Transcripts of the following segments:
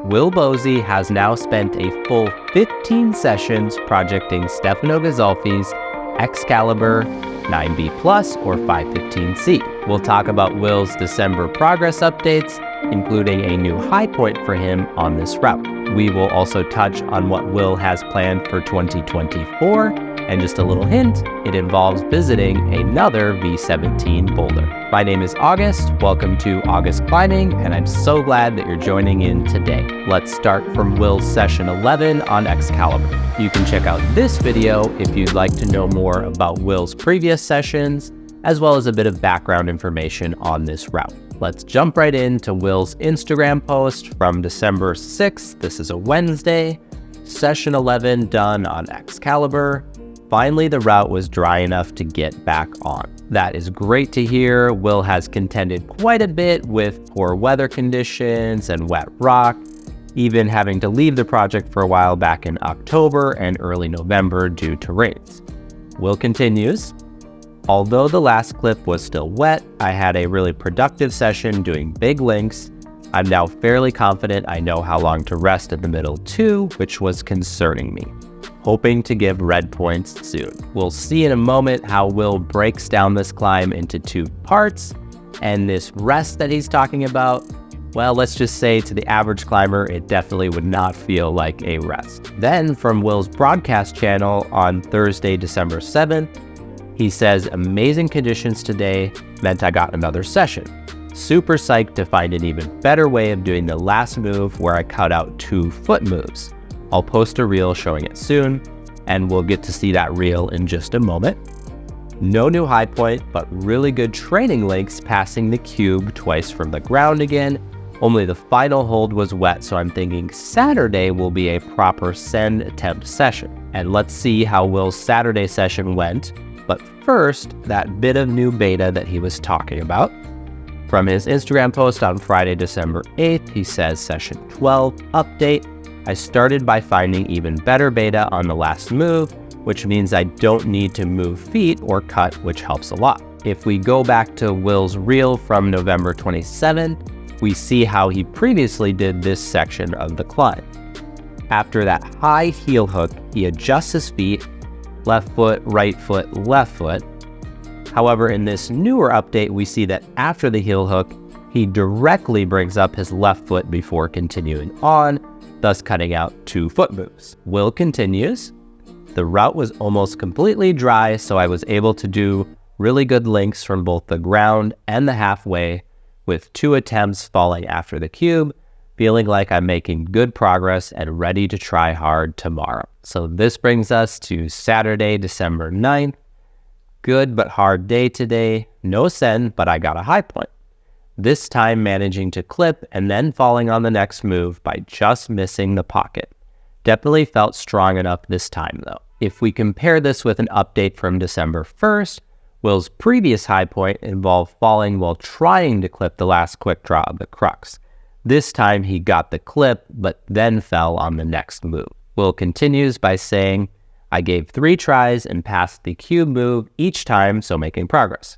Will Bosi has now spent a full 15 sessions projecting Stefano Ghisolfi's Excalibur 9B Plus or 515C. We'll talk about Will's December progress updates, including a new high point for him on this route. We will also touch on what Will has planned for 2024, and just a little hint, it involves visiting another V17 boulder. My name is August, welcome to August Climbing, and I'm so glad that you're joining in today. Let's start from Will's session 11 on Excalibur. You can check out this video if you'd like to know more about Will's previous sessions, as well as a bit of background information on this route. Let's jump right into Will's Instagram post from December 6th. This is a Wednesday. Session 11 done on Excalibur. Finally, the route was dry enough to get back on. That is great to hear. Will has contended quite a bit with poor weather conditions and wet rock, even having to leave the project for a while back in October and early November due to rains. Will continues. Although the last clip was still wet, I had a really productive session doing big links. I'm now fairly confident I know how long to rest in the middle too, which was concerning me. Hoping to give red points soon. We'll see in a moment how Will breaks down this climb into two parts, and this rest that he's talking about, well, let's just say to the average climber, it definitely would not feel like a rest. Then from Will's broadcast channel on Thursday, December 7th, he says, amazing conditions today meant I got another session. Super psyched to find an even better way of doing the last move where I cut out 2 foot moves. I'll post a reel showing it soon, and we'll get to see that reel in just a moment. No new high point, but really good training links passing the cube twice from the ground again. Only the final hold was wet, so I'm thinking Saturday will be a proper send attempt session. And let's see how Will's Saturday session went. But first, that bit of new beta that he was talking about. From his Instagram post on Friday, December 8th, he says, Session 12 update. I started by finding even better beta on the last move, which means I don't need to move feet or cut, which helps a lot. If we go back to Will's reel from November 27th, we see how he previously did this section of the climb. After that high heel hook, he adjusts his feet, left foot, right foot, left foot. However, in this newer update, we see that after the heel hook, he directly brings up his left foot before continuing on, thus cutting out 2 foot moves. Will continues. The route was almost completely dry, so I was able to do really good links from both the ground and the halfway, with 2 attempts falling after the cube, feeling like I'm making good progress and ready to try hard tomorrow. So this brings us to Saturday, December 9th. Good but hard day today. No send, but I got a high point. This time managing to clip and then falling on the next move by just missing the pocket. Definitely felt strong enough this time though. If we compare this with an update from December 1st, Will's previous high point involved falling while trying to clip the last quick draw of the Crux. This time he got the clip, but then fell on the next move. Will continues by saying, I gave 3 tries and passed the cube move each time, so making progress.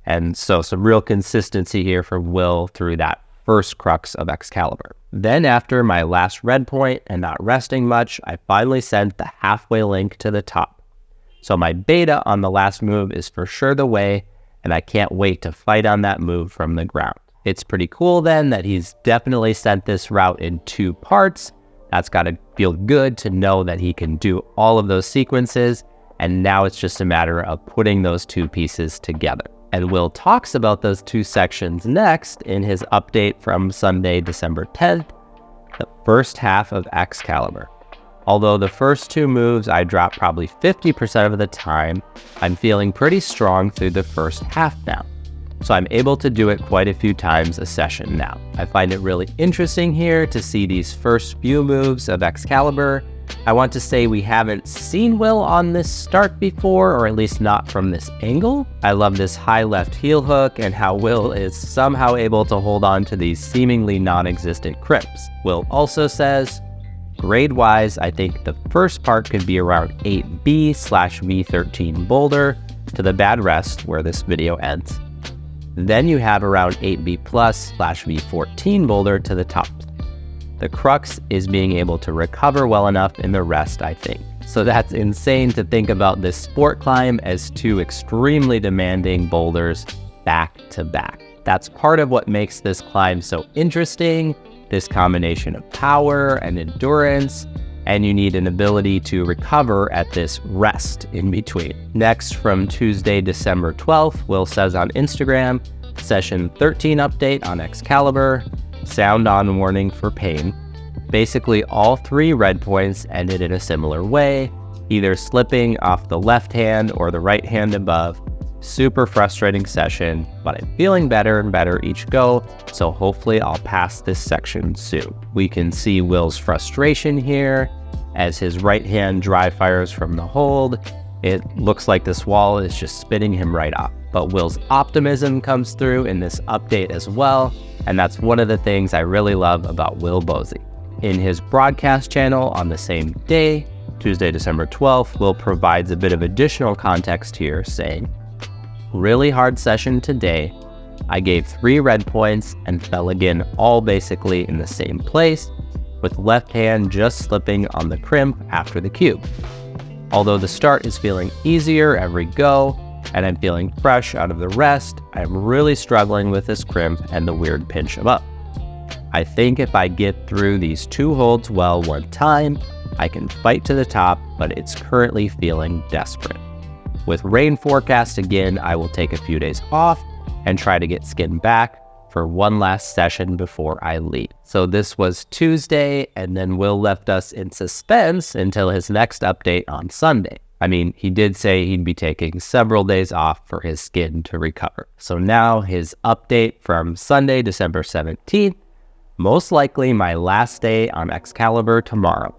And so some real consistency here for Will through that first Crux of Excalibur. Then after my last red point and not resting much, I finally sent the halfway link to the top. So my beta on the last move is for sure the way, and I can't wait to fight on that move from the ground. It's pretty cool then that he's definitely sent this route in 2 parts. That's got to feel good to know that he can do all of those sequences, and now it's just a matter of putting those 2 pieces together. And Will talks about those 2 sections next in his update from Sunday, December 10th, the first half of Excalibur. Although the first 2 moves I dropped probably 50% of the time, I'm feeling pretty strong through the first half now. So I'm able to do it quite a few times a session now. I find it really interesting here to see these first few moves of Excalibur. I want to say we haven't seen Will on this start before, or at least not from this angle. I love this high left heel hook and how Will is somehow able to hold on to these seemingly non-existent crimps. Will also says, grade-wise, I think the first part could be around 8B/V13 boulder to the bad rest where this video ends. Then you have around 8B+/V14 boulder to the top. The crux is being able to recover well enough in the rest, I think. So that's insane to think about this sport climb as two extremely demanding boulders back to back. That's part of what makes this climb so interesting, this combination of power and endurance, and you need an ability to recover at this rest in between. Next, from Tuesday, December 12th, Will says on Instagram, session 13 update on Excalibur, sound on warning for pain. Basically, all 3 red points ended in a similar way, either slipping off the left hand or the right hand above. Super frustrating session, but I'm feeling better and better each go, so hopefully I'll pass this section soon. We can see Will's frustration here as his right hand dry fires from the hold. It looks like this wall is just spinning him right off. But Will's optimism comes through in this update as well, and that's one of the things I really love about Will Bosi. In his broadcast channel on the same day, Tuesday, December 12th, Will provides a bit of additional context here, saying, "Really hard session today. I gave 3 red points and fell again, all basically in the same place, with left hand just slipping on the crimp after the cube. Although the start is feeling easier every go, and I'm feeling fresh out of the rest, I'm really struggling with this crimp and the weird pinch above. I think if I get through these 2 holds well one time, I can fight to the top, but it's currently feeling desperate. With rain forecast again, I will take a few days off and try to get skin back for one last session before I leave." So this was Tuesday, and then Will left us in suspense until his next update on Sunday. I mean, he did say he'd be taking several days off for his skin to recover. So now his update from Sunday, December 17th, most likely my last day on Excalibur tomorrow.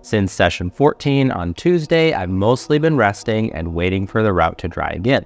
Since session 14 on Tuesday, I've mostly been resting and waiting for the route to dry again.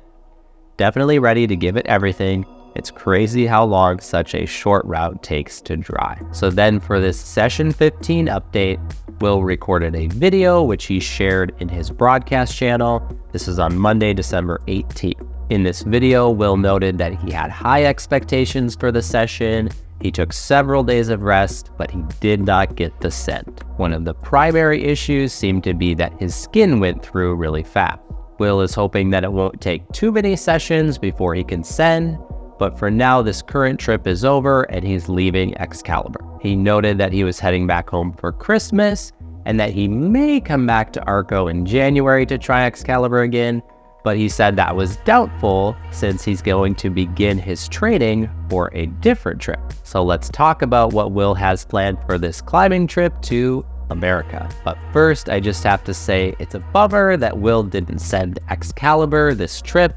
Definitely ready to give it everything. It's crazy how long such a short route takes to dry. So then for this session 15 update, Will recorded a video which he shared in his broadcast channel. This is on Monday, December 18th. In this video, Will noted that he had high expectations for the session. He took several days of rest, but he did not get the scent. One of the primary issues seemed to be that his skin went through really fast. Will is hoping that it won't take too many sessions before he can send, but for now this current trip is over and he's leaving Excalibur. He noted that he was heading back home for Christmas and that he may come back to Arco in January to try Excalibur again, but he said that was doubtful since he's going to begin his training for a different trip. So let's talk about what Will has planned for this climbing trip to America. But first, I just have to say it's a bummer that Will didn't send Excalibur this trip.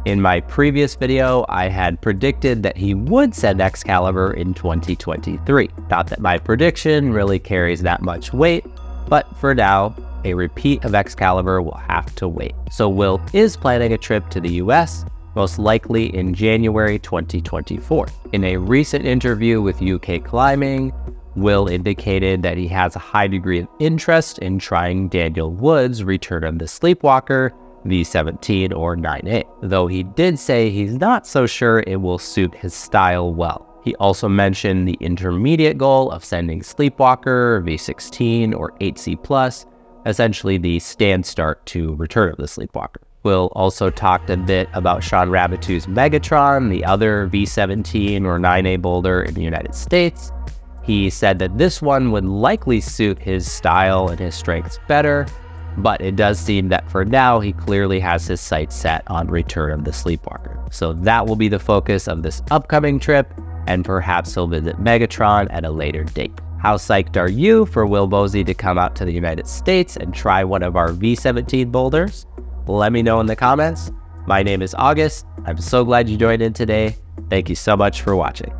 In my previous video, I had predicted that he would send Excalibur in 2023. Not that my prediction really carries that much weight, but for now, a repeat of Excalibur will have to wait. So Will is planning a trip to the US, most likely in January 2024. In a recent interview with UK Climbing, Will indicated that he has a high degree of interest in trying Daniel Wood's Return of the Sleepwalker, V17 or 9A, though he did say he's not so sure it will suit his style well. He also mentioned the intermediate goal of sending Sleepwalker, V16 or 8C+, essentially the stand start to Return of the Sleepwalker. Will also talked a bit about Sean Rabitu's Megatron, the other V17 or 9A boulder in the United States. He said that this one would likely suit his style and his strengths better, but it does seem that for now he clearly has his sights set on Return of the Sleepwalker. So that will be the focus of this upcoming trip, and perhaps he'll visit Megatron at a later date. How psyched are you for Will Bosi to come out to the United States and try one of our V17 boulders? Let me know in the comments. My name is August. I'm so glad you joined in today. Thank you so much for watching.